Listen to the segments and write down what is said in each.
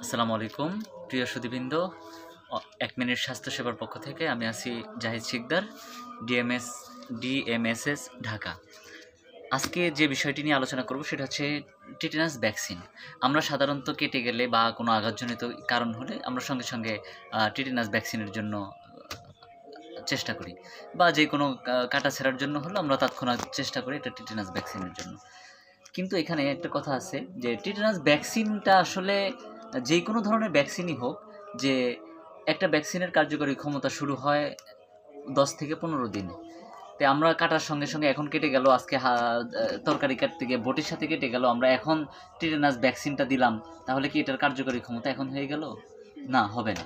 আসসালামু আলাইকুম প্রিয় সুধীবৃন্দ। এক মিনিট স্বাস্থ্যসেবার পক্ষ থেকে আমি আছি জাহিদ শিকদার, ডিএমএসএস ঢাকা। আজকে যে বিষয়টি নিয়ে আলোচনা করব সেটা হচ্ছে টিটেনাস ভ্যাকসিন। আমরা সাধারণত কেটে গেলে বা কোনো আঘাতজনিত কারণ হলে আমরা সঙ্গে সঙ্গে টিটেনাস ভ্যাকসিনের জন্য চেষ্টা করি, বা যে কোনো কাটা ছেঁড়ার জন্য হলে আমরা তৎক্ষণাৎ চেষ্টা করি এটা টিটেনাস ভ্যাকসিনের জন্য। কিন্তু এখানে একটা কথা আছে যে টিটেনাস ভ্যাকসিনটা আসলে যে কোনো ধরনের ভ্যাকসিনই হোক, যে একটা ভ্যাকসিনের কার্যকরী ক্ষমতা শুরু হয় 10 থেকে 15 দিনে। তো আমরা কাটার সঙ্গে সঙ্গে এখন কেটে গেল, আজকে তরকারি কাটতে গিয়ে বটির সাথে কেটে গেল, আমরা এখন টিটেনাস ভ্যাকসিনটা দিলাম, তাহলে কি এটার কার্যকরী ক্ষমতা এখন হয়ে গেল? না, হবে না।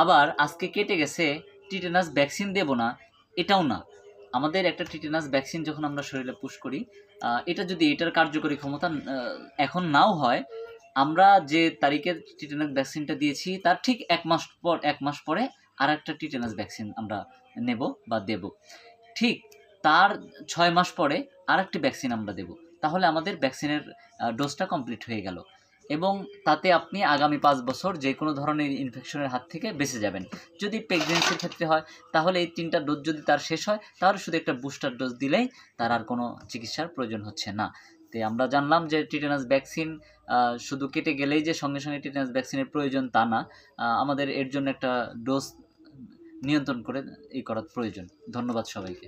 আবার আজকে কেটে গেছে, টিটেনাস ভ্যাকসিন দেব না, এটাও না। আমাদের একটা টিটেনাস ভ্যাকসিন যখন আমরা শরীরে পুশ করি, এটা যদি এটার কার্যকরী ক্ষমতা এখন নাও হয়, আমরা যে তারিখে টিটেনাস ভ্যাকসিনটা দিয়েছি তার ঠিক এক মাস পরে আর একটা টিটেনাস ভ্যাকসিন আমরা নেব বা দেব। ঠিক তার 6 মাস পরে আর একটি ভ্যাকসিন আমরা দেব। তাহলে আমাদের ভ্যাকসিনের ডোজটা কমপ্লিট হয়ে গেল, এবং তাতে আপনি আগামী 5 বছর যে কোনো ধরনের ইনফেকশনের হাত থেকে বেঁচে যাবেন। যদি প্রেগনেন্সির ক্ষেত্রে হয়, তাহলে এই 3টা ডোজ যদি তার শেষ হয়, তাহলে শুধু একটা বুস্টার ডোজ দিলেই তার আর কোনো চিকিৎসার প্রয়োজন হচ্ছে না। তো আমরা জানলাম যে টিটেনাস ভ্যাকসিন শুধু কেটে গেলেই যে সঙ্গে সঙ্গে টিটেনাস ভ্যাকসিনের প্রয়োজন তা না, আমাদের এর জন্য একটা ডোজ নিয়ন্ত্রণ করে করার প্রয়োজন। ধন্যবাদ সবাইকে।